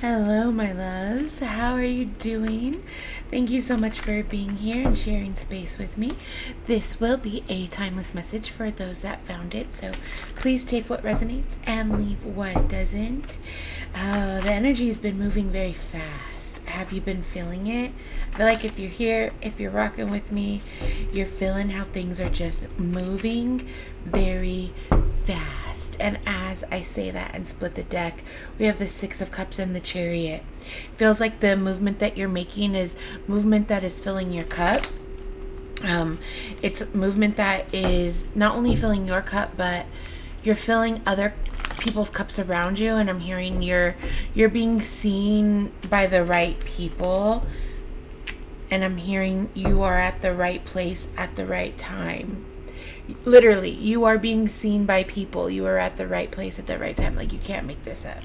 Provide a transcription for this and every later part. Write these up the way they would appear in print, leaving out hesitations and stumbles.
Hello, my loves. How are you doing? Thank you so much for being here and sharing space with me. This will be a timeless message for those that found it, so please take what resonates and leave what doesn't. The energy has been moving very fast. Have you been feeling it? I feel like if you're here, if you're rocking with me, you're feeling how things are just moving very fast. And as I say that and split the deck, we have the Six of Cups and the Chariot. Feels like the movement that you're making is movement that is filling your cup. It's movement that is not only filling your cup, but you're filling other people's cups around you. And I'm hearing you're being seen by the right people. And I'm hearing you are at the right place at the right time. Literally, you are being seen by people. You are at the right place at the right time. Like, you can't make this up.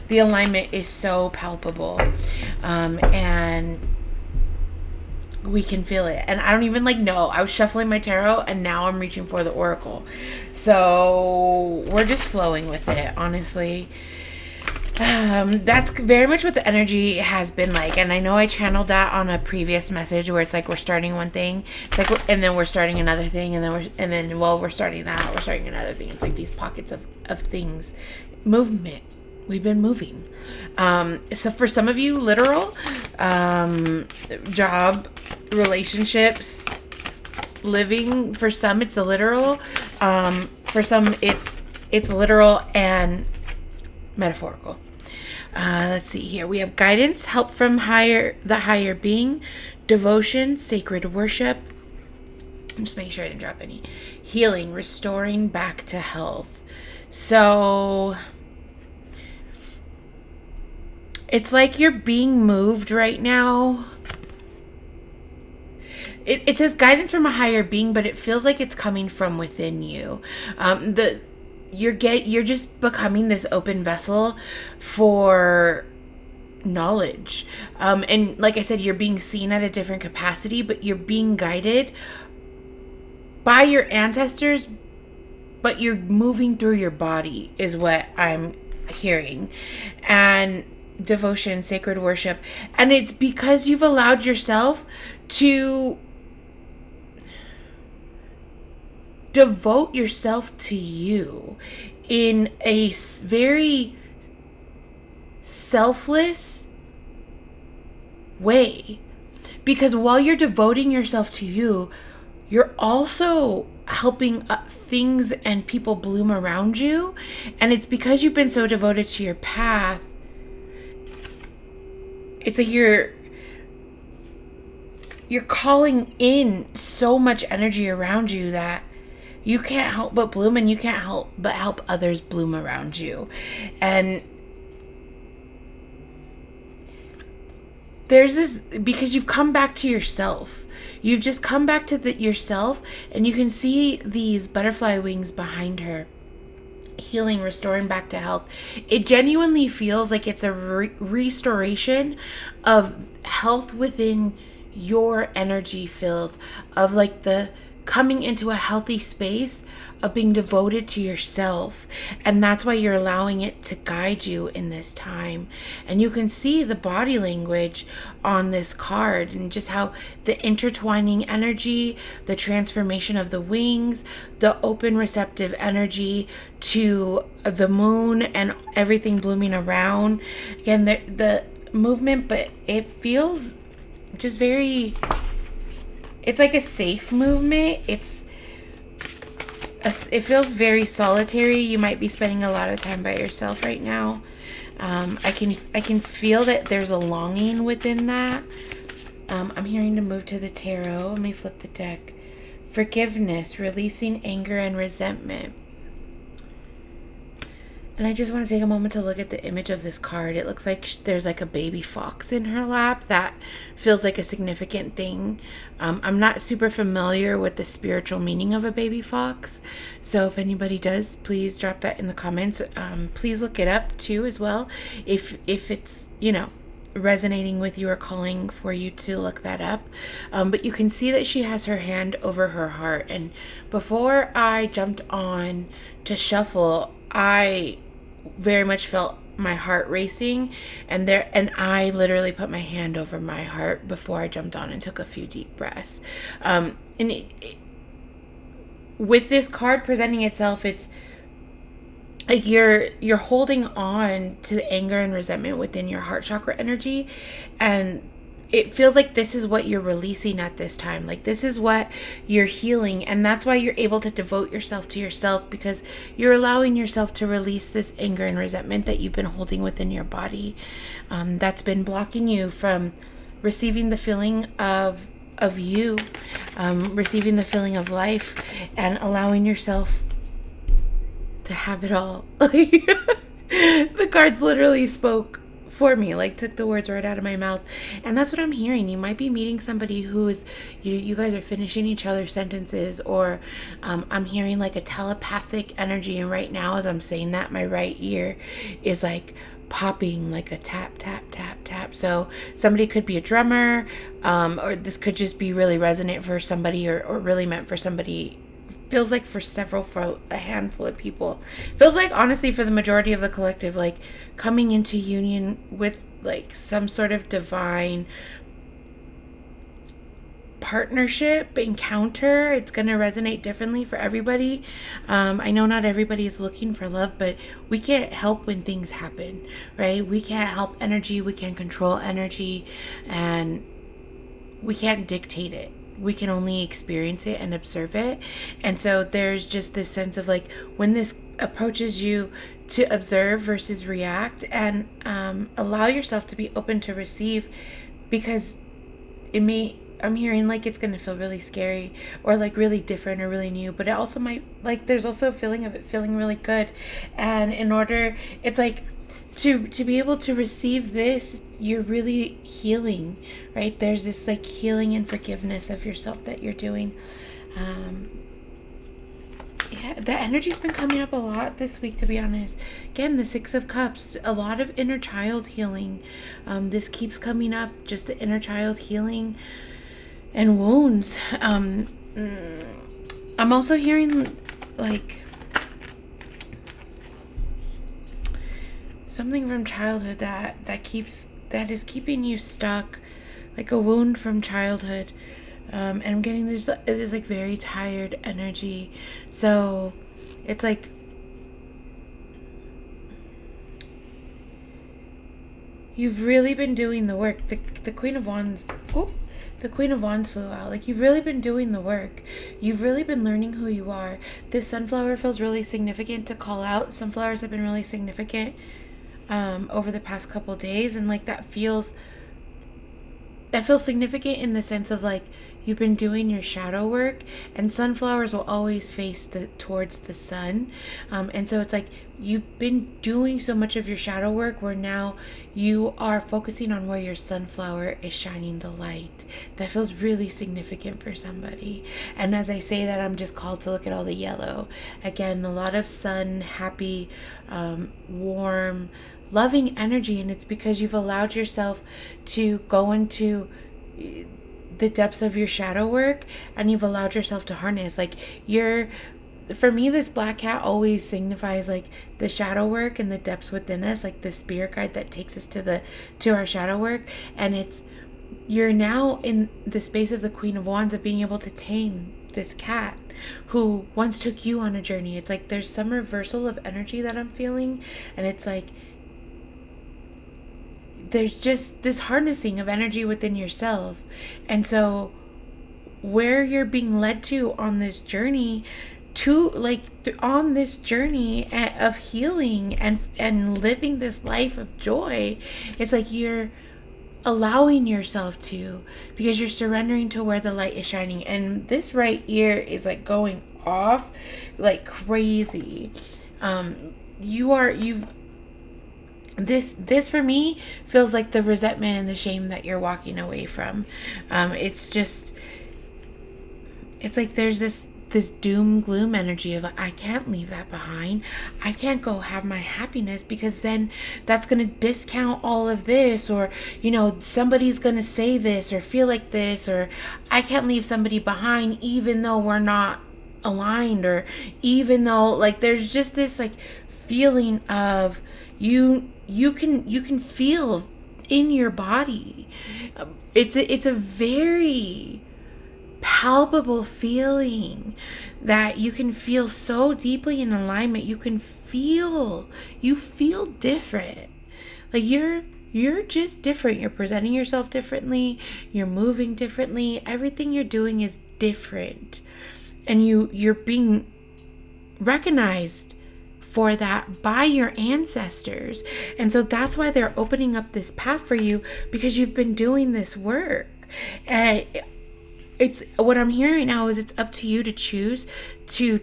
The alignment is so palpable. And we can feel it. And I don't even know. I was shuffling my tarot and now I'm reaching for the oracle. So we're just flowing with it, honestly. That's very much what the energy has been like. And I know I channeled that on a previous message where it's like we're starting one thing, it's like, and then we're starting another thing, and then we're starting that, we're starting another thing. It's like these pockets of things, movement. We've been moving. So for some of you, literal, job, relationships, living. For some, it's a literal. For some, it's literal and metaphorical. Let's see here. We have guidance, help from the higher being, devotion, sacred worship. I'm just making sure I didn't drop any. Healing, restoring back to health. So it's like you're being moved right now. It says guidance from a higher being, but it feels like it's coming from within you. You're just becoming this open vessel for knowledge. And like I said, you're being seen at a different capacity, but you're being guided by your ancestors, but you're moving through your body is what I'm hearing. And devotion, sacred worship. And it's because you've allowed yourself to devote yourself to you in a very selfless way. Because while you're devoting yourself to you, you're also helping things and people bloom around you. And it's because you've been so devoted to your path. It's like you're calling in so much energy around you that you can't help but bloom, and you can't help but help others bloom around you. And there's this, because you've come back to yourself. You've just come back to yourself, and you can see these butterfly wings behind her. Healing, restoring back to health. It genuinely feels like it's a restoration of health within your energy field, of like the coming into a healthy space of being devoted to yourself. And that's why you're allowing it to guide you in this time. And you can see the body language on this card, and just how the intertwining energy, the transformation of the wings, the open receptive energy to the moon and everything blooming around. Again, the movement, but it feels just very, it's like a safe movement. It feels very solitary. You might be spending a lot of time by yourself right now. I can feel that there's a longing within that. I'm hearing to move to the tarot. Let me flip the deck. Forgiveness, releasing anger and resentment. And I just want to take a moment to look at the image of this card. It looks like there's like a baby fox in her lap. That feels like a significant thing. I'm not super familiar with the spiritual meaning of a baby fox. So if anybody does, please drop that in the comments. Please look it up too as well. If it's, resonating with you or calling for you to look that up. But you can see that she has her hand over her heart. And before I jumped on to shuffle, I very much felt my heart racing, and I literally put my hand over my heart before I jumped on and took a few deep breaths. With this card presenting itself, it's like you're holding on to the anger and resentment within your heart chakra energy, and it feels like this is what you're releasing at this time. Like this is what you're healing, and that's why you're able to devote yourself to yourself, because you're allowing yourself to release this anger and resentment that you've been holding within your body, that's been blocking you from receiving the feeling of you, receiving the feeling of life, and allowing yourself to have it all. The cards literally spoke for me, like took the words right out of my mouth, and that's what I'm hearing. You might be meeting somebody who's you guys are finishing each other's sentences, or I'm hearing like a telepathic energy, and right now as I'm saying that, my right ear is like popping like a tap tap tap tap. So somebody could be a drummer, or this could just be really resonant for somebody, or really meant for somebody. Feels like for a handful of people. Feels like honestly for the majority of the collective, like coming into union with like some sort of divine partnership encounter. It's going to resonate differently for everybody. I know not everybody is looking for love, but we can't help when things happen, right? We can't help energy. We can't control energy, and we can't dictate it. We can only experience it and observe it. And so there's just this sense of like when this approaches you, to observe versus react, and allow yourself to be open to receive, because I'm hearing like it's going to feel really scary, or like really different, or really new, but it also might, like there's also a feeling of it feeling really good. And in order, it's like to be able to receive this, you're really healing, right? There's this like healing and forgiveness of yourself that you're doing. Yeah, the energy's been coming up a lot this week, to be honest. Again, the Six of Cups, a lot of inner child healing. This keeps coming up, just the inner child healing and wounds. I'm also hearing like something from childhood that is keeping you stuck, like a wound from childhood. And I'm getting this like very tired energy. So it's like you've really been doing the work. The Queen of Wands. The Queen of Wands flew out. Like you've really been doing the work. You've really been learning who you are. This sunflower feels really significant to call out. Sunflowers have been really significant over the past couple days, and like that feels significant in the sense of like you've been doing your shadow work, and sunflowers will always face towards the sun, and so it's like you've been doing so much of your shadow work where now you are focusing on where your sunflower is shining the light. That feels really significant for somebody. And as I say that, I'm just called to look at all the yellow. Again, a lot of sun, happy, warm, loving energy, and it's because you've allowed yourself to go into the depths of your shadow work, and you've allowed yourself to harness. Like for me, this black cat always signifies like the shadow work and the depths within us, like the spirit guide that takes us to our shadow work. And you're now in the space of the Queen of Wands, of being able to tame this cat who once took you on a journey. It's like there's some reversal of energy that I'm feeling, and it's like there's just this harnessing of energy within yourself. And so where you're being led to on this journey, on this journey of healing and living this life of joy, it's like you're allowing yourself to, because you're surrendering to where the light is shining. And this right ear is like going off like crazy. This for me feels like the resentment and the shame that you're walking away from. It's like there's this doom gloom energy of like, I can't leave that behind. I can't go have my happiness, because then that's going to discount all of this, or somebody's going to say this or feel like this, or I can't leave somebody behind even though we're not aligned, or even though like there's just this like feeling of you you can feel in your body. It's a very palpable feeling that you can feel so deeply in alignment. You feel different. Like you're just different. You're presenting yourself differently. You're moving differently. Everything you're doing is different. And you're being recognized for that by your ancestors. And so that's why they're opening up this path for you, because you've been doing this work. And it's what I'm hearing now is it's up to you to choose to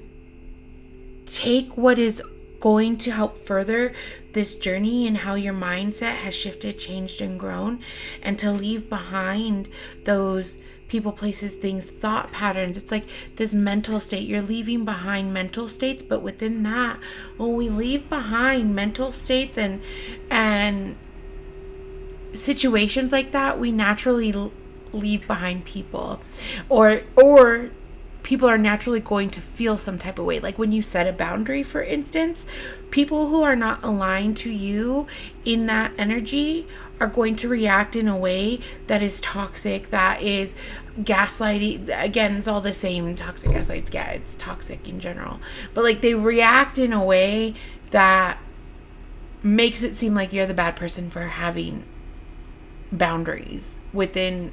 take what is going to help further this journey and how your mindset has shifted, changed, and grown, and to leave behind those people, places, things, thought patterns. It's like this mental state. You're leaving behind mental states, but within that, when we leave behind mental states and situations like that, we naturally leave behind people, or people are naturally going to feel some type of way. Like when you set a boundary, for instance, people who are not aligned to you in that energy are going to react in a way that is toxic, that is gaslighting. Again, it's all the same. Toxic, gaslights, yeah, it's toxic in general. But like they react in a way that makes it seem like you're the bad person for having boundaries within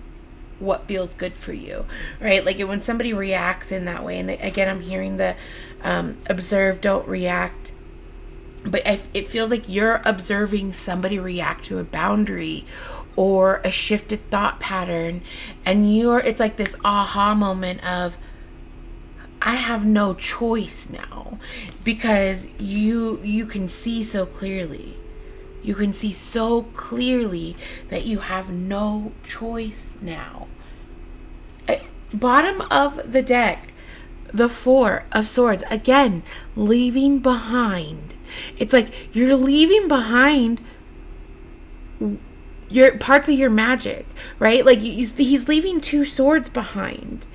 what feels good for you, right? Like when somebody reacts in that way, and again, I'm hearing the observe, don't react. But it feels like you're observing somebody react to a boundary or a shifted thought pattern, and it's like this aha moment of, I have no choice now, because you can see so clearly. You can see so clearly that you have no choice now. Bottom of the deck, the Four of Swords. Again, leaving behind. It's like you're leaving behind your parts of your magic, right? Like he's leaving two swords behind.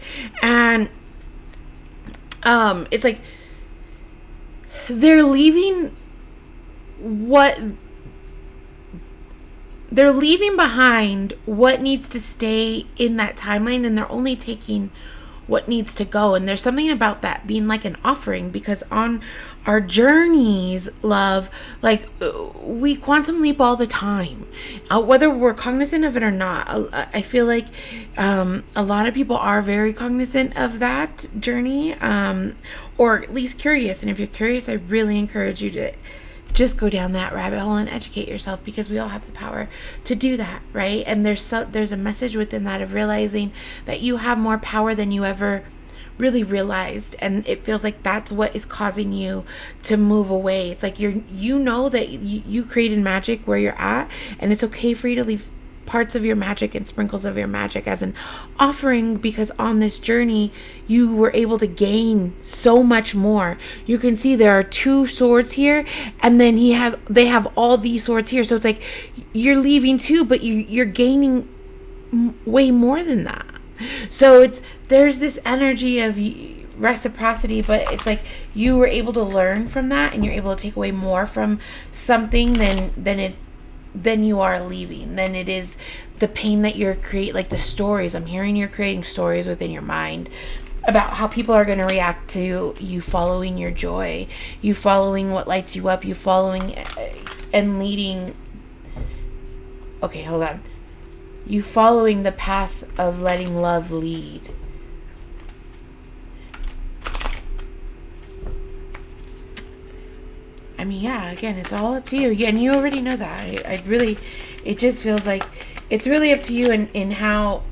And it's like they're leaving behind what needs to stay in that timeline, and they're only taking what needs to go. And there's something about that being like an offering, because on our journeys, love, like we quantum leap all the time, whether we're cognizant of it or not. I feel like a lot of people are very cognizant of that journey, or at least curious. And if you're curious, I really encourage you to just go down that rabbit hole and educate yourself, because we all have the power to do that, right? And there's a message within that of realizing that you have more power than you ever really realized, and it feels like that's what is causing you to move away. It's like you know that you created magic where you're at, and it's okay for you to leave parts of your magic and sprinkles of your magic as an offering, because on this journey you were able to gain so much more. You can see there are two swords here, and then they have all these swords here, so it's like you're leaving two, but you're gaining way more than that. So there's this energy of reciprocity, but it's like you were able to learn from that, and you're able to take away more from something than you are leaving. Then it is the pain that you're like the stories. I'm hearing you're creating stories within your mind about how people are going to react to you following your joy, you following what lights you up, you following and leading. Okay, hold on. You following the path of letting love lead. I mean, yeah, again, it's all up to you. Yeah, and you already know that. It just feels like it's really up to you in how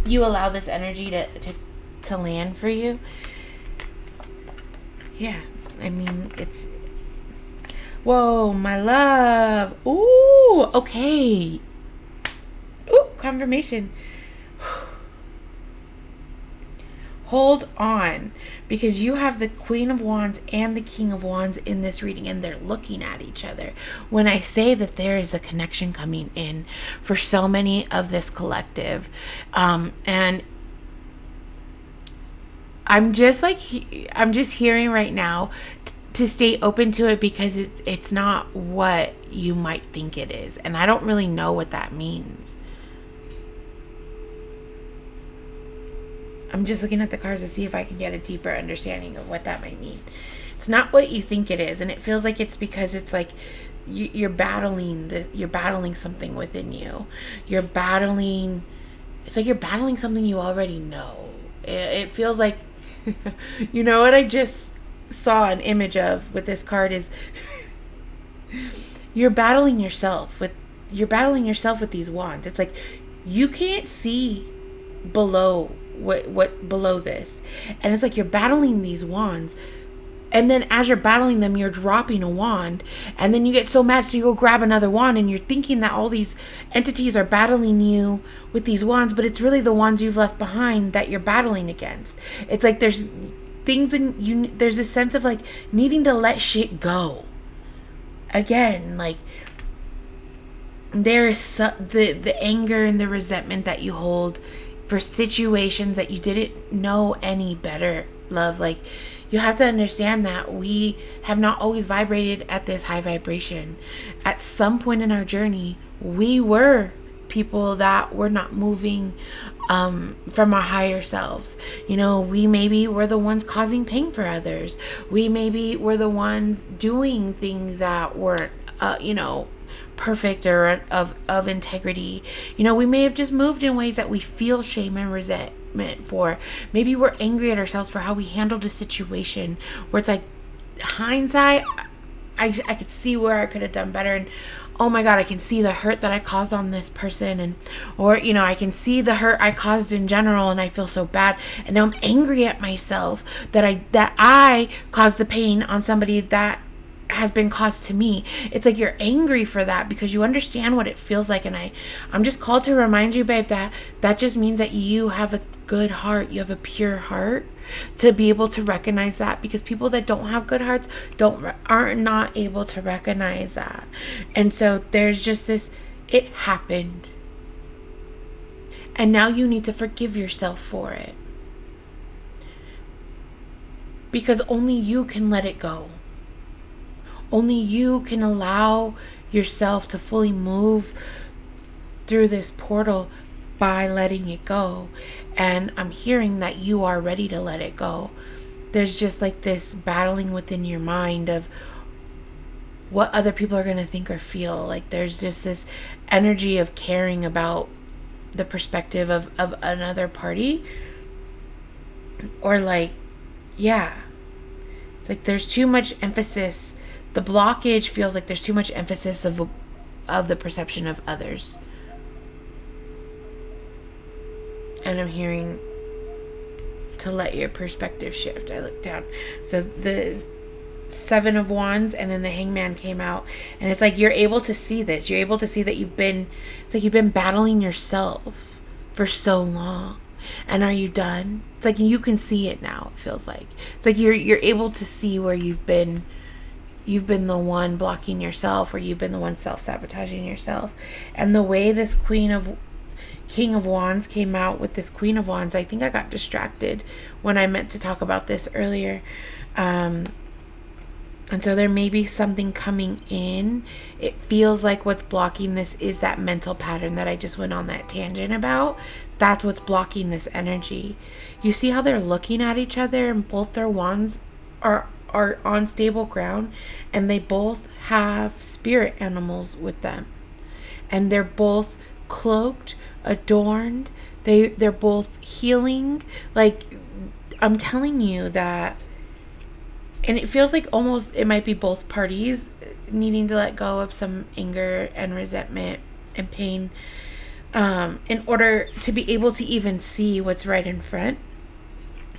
you allow this energy to land for you. Yeah, I mean, it's... Whoa, my love. Ooh, okay. Ooh, confirmation. Hold on, because you have the Queen of Wands and the King of Wands in this reading, and they're looking at each other. When I say that there is a connection coming in for so many of this collective, and I'm just hearing right now to stay open to it, because it's not what you might think it is. And I don't really know what that means. I'm just looking at the cards to see if I can get a deeper understanding of what that might mean. It's not what you think it is, and it feels like it's because it's like you're battling something within you. It's like you're battling something you already know. It feels like, you know what I just saw an image of with this card is you're battling yourself with these wands. It's like you can't see below what below this, and it's like you're battling these wands, and then as you're battling them, you're dropping a wand, and then you get so mad, so you go grab another wand, and you're thinking that all these entities are battling you with these wands, but it's really the wands you've left behind that you're battling against. It's like there's things in you, there's a sense of like needing to let shit go. Again, like there is the anger and the resentment that you hold for situations that you didn't know any better, love. Like, you have to understand that we have not always vibrated at this high vibration. At some point in our journey, we were people that were not moving from our higher selves. You know, we maybe were the ones causing pain for others. We maybe were the ones doing things that weren't, perfect or of integrity. You know, we may have just moved in ways that we feel shame and resentment for. Maybe we're angry at ourselves for how we handled a situation where it's like, hindsight, I could see where I could have done better, and oh my God, I can see the hurt that I caused on this person, or I can see the hurt I caused in general, and I feel so bad, and now I'm angry at myself that I caused the pain on somebody that has been caused to me. It's like you're angry for that because you understand what it feels like, and I'm just called to remind you, babe, that just means that you have a good heart, you have a pure heart, to be able to recognize that, because people that don't have good hearts are not able to recognize that. And so there's just this, it happened, and now you need to forgive yourself for it, because only you can let it go. Only you can allow yourself to fully move through this portal by letting it go. And I'm hearing that you are ready to let it go. There's just like this battling within your mind of what other people are going to think or feel. Like there's just this energy of caring about the perspective of another party. Or like, yeah. It's like there's too much emphasis. The blockage feels like there's too much emphasis of the perception of others. And I'm hearing to let your perspective shift. I look down. So the 7 of Wands and then the Hangman came out. And it's like you're able to see this. You're able to see that it's like you've been battling yourself for so long. And are you done? It's like you can see it now, it feels like. It's like you're able to see where you've been the one blocking yourself, or you've been the one self-sabotaging yourself. And the way this King of Wands came out with this Queen of Wands, I think I got distracted when I meant to talk about this earlier. And so there may be something coming in. It feels like what's blocking this is that mental pattern that I just went on that tangent about. That's what's blocking this energy. You see how they're looking at each other, and both their wands are on stable ground, and they both have spirit animals with them, and they're both cloaked, adorned, they're both healing. Like, I'm telling you that, and it feels like almost it might be both parties needing to let go of some anger and resentment and pain in order to be able to even see what's right in front,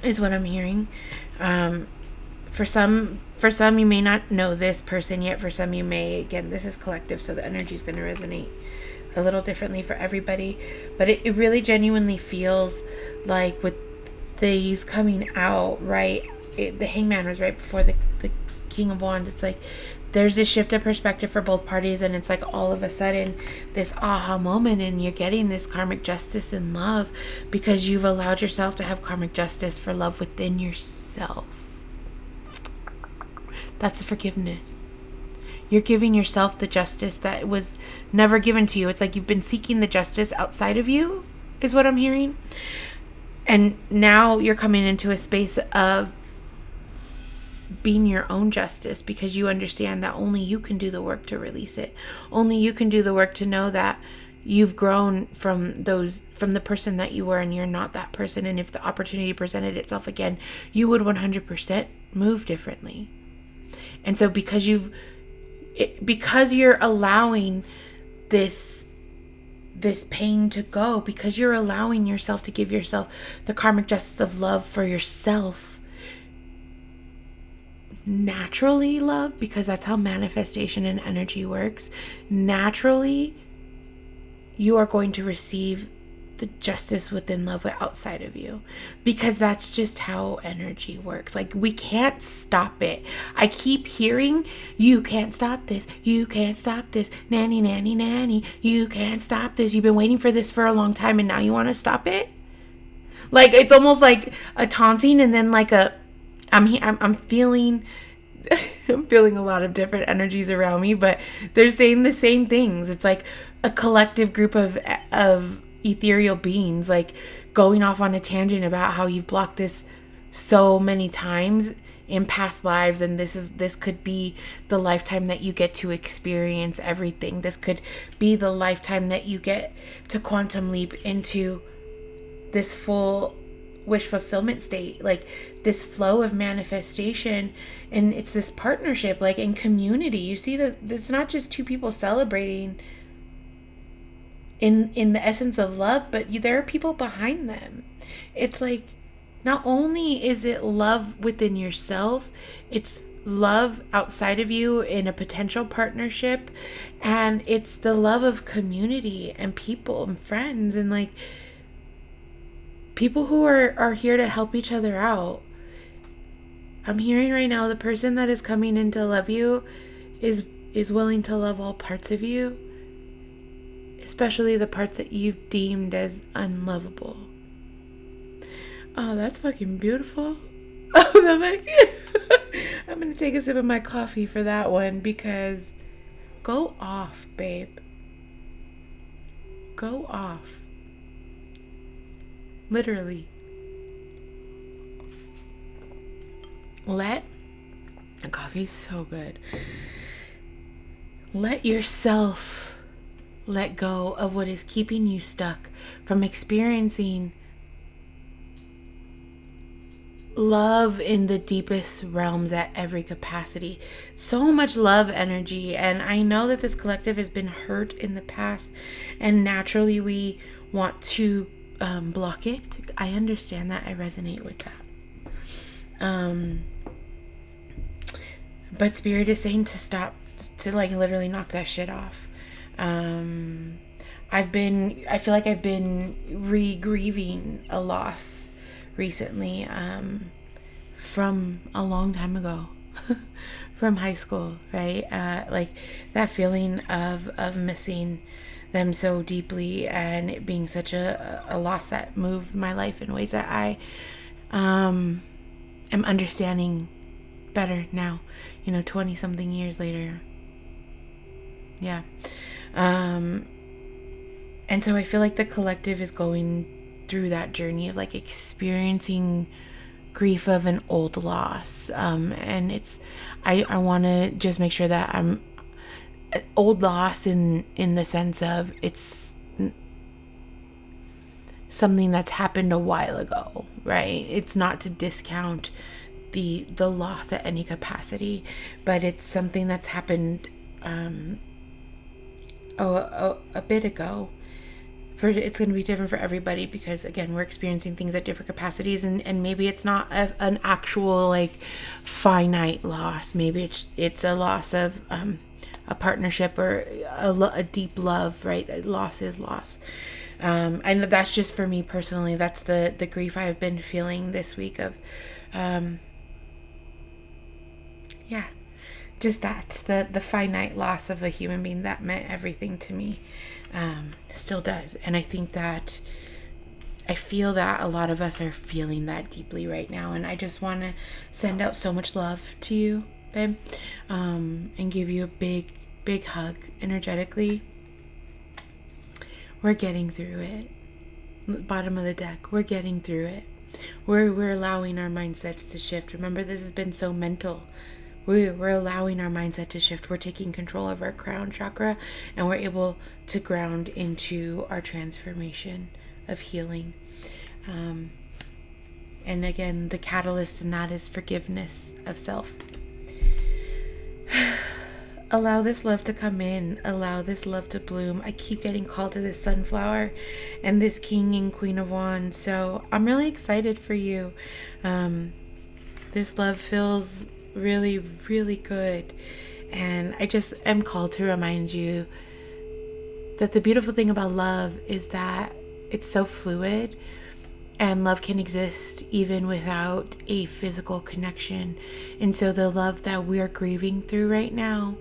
is what I'm hearing. For some, you may not know this person yet. For some, you may. Again, this is collective, so the energy is going to resonate a little differently for everybody. But it really genuinely feels like with these coming out, right? The Hangman was right before the King of Wands. It's like there's this shift of perspective for both parties, and it's like all of a sudden this aha moment, and you're getting this karmic justice in love because you've allowed yourself to have karmic justice for love within yourself. That's the forgiveness. You're giving yourself the justice that was never given to you. It's like you've been seeking the justice outside of you, is what I'm hearing. And now you're coming into a space of being your own justice, because you understand that only you can do the work to release it. Only you can do the work to know that you've grown from the person that you were, and you're not that person. And if the opportunity presented itself again, you would 100% move differently. And so because you're allowing this pain to go, because you're allowing yourself to give yourself the karmic justice of love for yourself, naturally, love, because that's how manifestation and energy works, naturally you are going to receive the justice within love outside of you, because that's just how energy works. Like, we can't stop it. I keep hearing, you can't stop this, you can't stop this, nanny, nanny, nanny, you can't stop this. You've been waiting for this for a long time, and now you want to stop it? Like, it's almost like a taunting, and then like I'm feeling I'm feeling a lot of different energies around me, but they're saying the same things. It's like a collective group of ethereal beings, like, going off on a tangent about how you've blocked this so many times in past lives, and this could be the lifetime that you get to experience everything. This could be the lifetime that you get to quantum leap into this full wish fulfillment state, like this flow of manifestation. And it's this partnership, like, in community. You see that it's not just two people celebrating in the essence of love, but there are people behind them. It's like, not only is it love within yourself, it's love outside of you in a potential partnership, and it's the love of community and people and friends, and like people who are here to help each other out. I'm hearing right now, the person that is coming in to love you is willing to love all parts of you, especially the parts that you've deemed as unlovable. Oh, that's fucking beautiful. Oh, I'm gonna take a sip of my coffee for that one, because go off, babe. Go off. Literally. The coffee is so good. Let yourself let go of what is keeping you stuck from experiencing love in the deepest realms at every capacity. So much love energy, and I know that this collective has been hurt in the past, and naturally we want to block it. I understand that. I resonate with that. But Spirit is saying to stop, to like literally knock that shit off. I feel like I've been grieving a loss recently, from a long time ago, from high school, right? Like that feeling of missing them so deeply, and it being such a loss that moved my life in ways that I am understanding better now, 20 something years later. Yeah. And so I feel like the collective is going through that journey of like experiencing grief of an old loss. And I want to just make sure that I'm old loss in the sense of it's something that's happened a while ago, right? It's not to discount the loss at any capacity, but it's something that's happened a bit ago. It's going to be different for everybody, because again, we're experiencing things at different capacities, and maybe it's not an actual like finite loss. Maybe it's a loss of a partnership or a deep love, right? Loss is loss. And that's just for me personally. That's the grief I've been feeling this week of just that, the finite loss of a human being that meant everything to me, still does. And I think that I feel that a lot of us are feeling that deeply right now, and I just want to send out so much love to you. babe, and give you a big hug energetically. We're getting through it. Bottom of the deck, we're getting through it. We're allowing our mindsets to shift. Remember, this has been so mental. We're allowing our mindset to shift. We're taking control of our crown chakra, and we're able to ground into our transformation of healing. And again, the catalyst in that is forgiveness of self. Allow this love to come in. Allow this love to bloom. I keep getting called to this sunflower and this king and queen of wands. So I'm really excited for you. This love feels really, really good. And I just am called to remind you that the beautiful thing about love is that it's so fluid. And love can exist even without a physical connection. And so the love that we're grieving through right now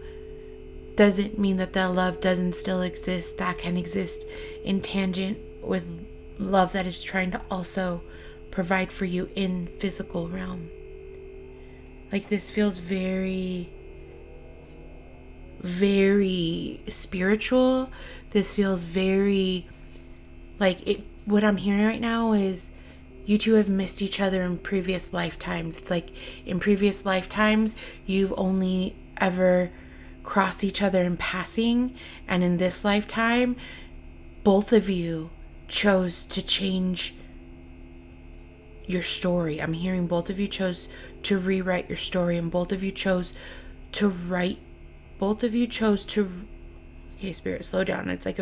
doesn't mean that love doesn't still exist. That can exist in tangent with love that is trying to also provide for you in physical realm. Like, this feels very, very spiritual. This feels very like it. What I'm hearing right now is you two have missed each other in previous lifetimes. It's like in previous lifetimes, you've only ever crossed each other in passing. And in this lifetime, both of you chose to change your story. I'm hearing both of you chose to rewrite your story, and both of you chose to write. Both of you chose to, okay, Spirit, slow down. It's like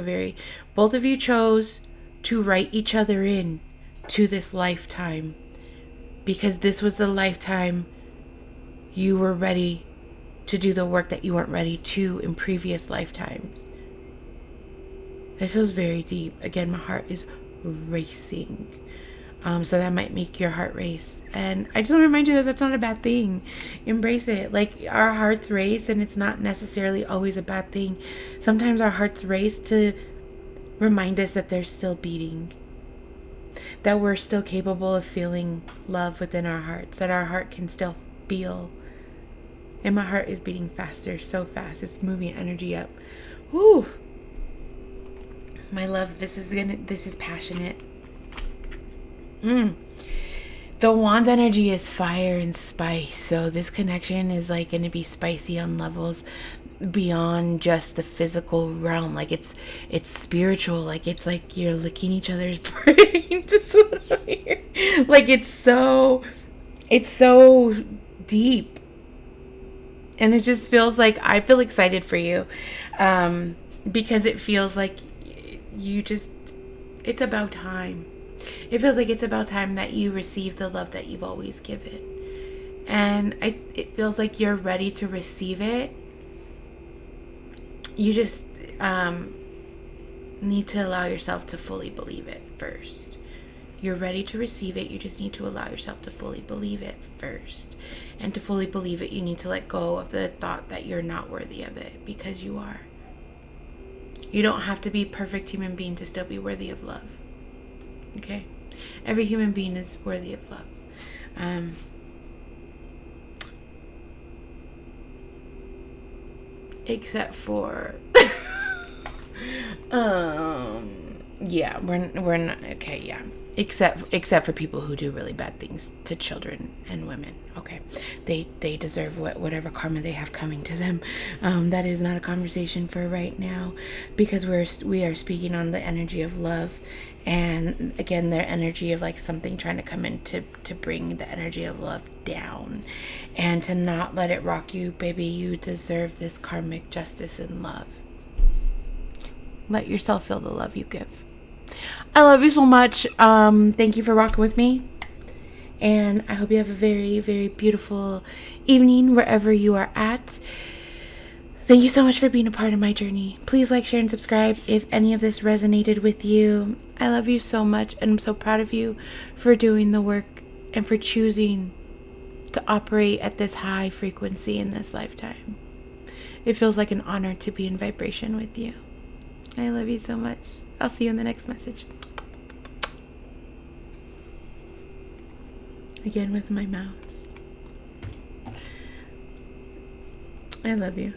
both of you chose to write each other in to this lifetime, because this was the lifetime you were ready to do the work that you weren't ready to in previous lifetimes. It feels very deep. Again, my heart is racing. So that might make your heart race. And I just want to remind you that that's not a bad thing. Embrace it. Like, our hearts race, and it's not necessarily always a bad thing. Sometimes our hearts race to remind us that they're still beating, that we're still capable of feeling love within our hearts, that our heart can still feel. And my heart is beating faster, so fast. It's moving energy up. Woo! My love, this is passionate. The wand energy is fire and spice. So this connection is like going to be spicy on levels beyond just the physical realm. Like, it's spiritual. Like, it's like you're licking each other's brains. Like, it's so deep. And it just feels like, I feel excited for you. Because it feels like it's about time. It feels like it's about time that you receive the love that you've always given. And it feels like you're ready to receive it. You just need to allow yourself to fully believe it first. You're ready to receive it. You just need to allow yourself to fully believe it first. And to fully believe it, you need to let go of the thought that you're not worthy of it, because you are. You don't have to be a perfect human being to still be worthy of love. Okay? Every human being is worthy of love. Except for yeah, we're not okay, yeah. Except for people who do really bad things to children and women. Okay, they deserve whatever karma they have coming to them. That is not a conversation for right now, because we are speaking on the energy of love, and again, their energy of like something trying to come in to bring the energy of love down, and to not let it rock you, baby. You deserve this karmic justice and love. Let yourself feel the love you give. I love you so much. Thank you for rocking with me. And I hope you have a very, very beautiful evening wherever you are at. Thank you so much for being a part of my journey. Please like, share, and subscribe if any of this resonated with you. I love you so much, and I'm so proud of you for doing the work and for choosing to operate at this high frequency in this lifetime. It feels like an honor to be in vibration with you. I love you so much. I'll see you in the next message. Again with my mouths. I love you.